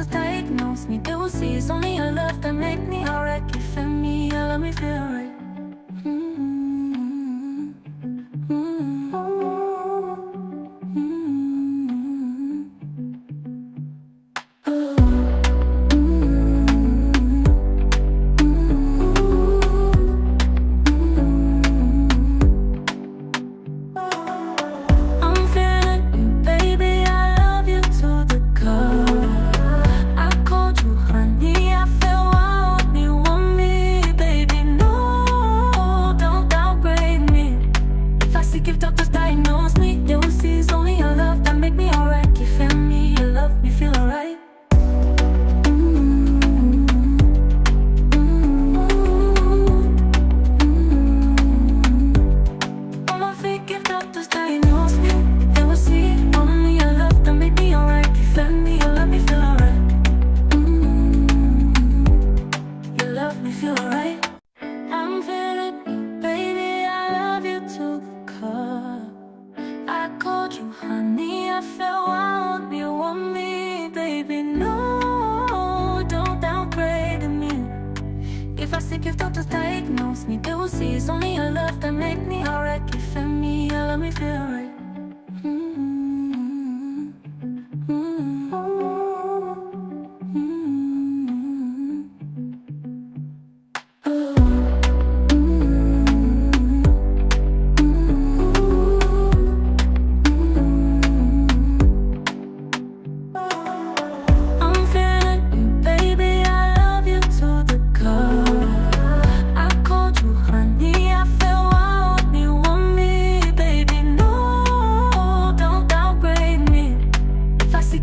doctors diagnose me, they will see it's only your love that make me alright. Give me, you love me, feel right. If doctors diagnose me, they will see it's only your love that make me alright. Give me, you love me, feel alright. On my feet, if doctors diagnose me, they will see only your love that make me alright. Give me, you love me, feel alright. You love me, feel alright. I'm feeling you, baby, I love you too. I called you honey, I felt wild, you want me, baby, no, don't downgrade me. If I sick, if doctors diagnose me, they will see it's only your love that make me alright. Give me, you love me, feel right.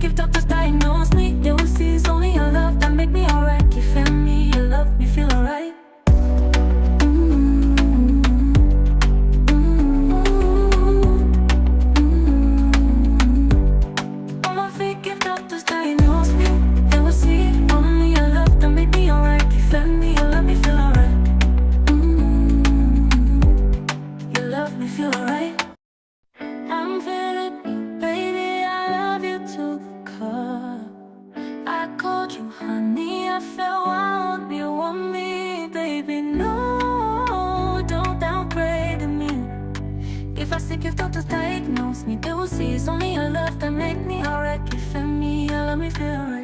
If doctors diagnose me, they will see it's only your love that make me alright. Give me, you love me, feel alright. On my feet, if doctors diagnose me, they will see only your love that make me alright. Give me, you love me, feel alright. You love me, feel alright. I'm feeling you, baby, I love you too. I called you honey, I felt wild, you want me, baby, no, don't downgrade me. If I sick, if doctors diagnose me, they will see it's only your love that make me alright. Give me, you love me, feel right.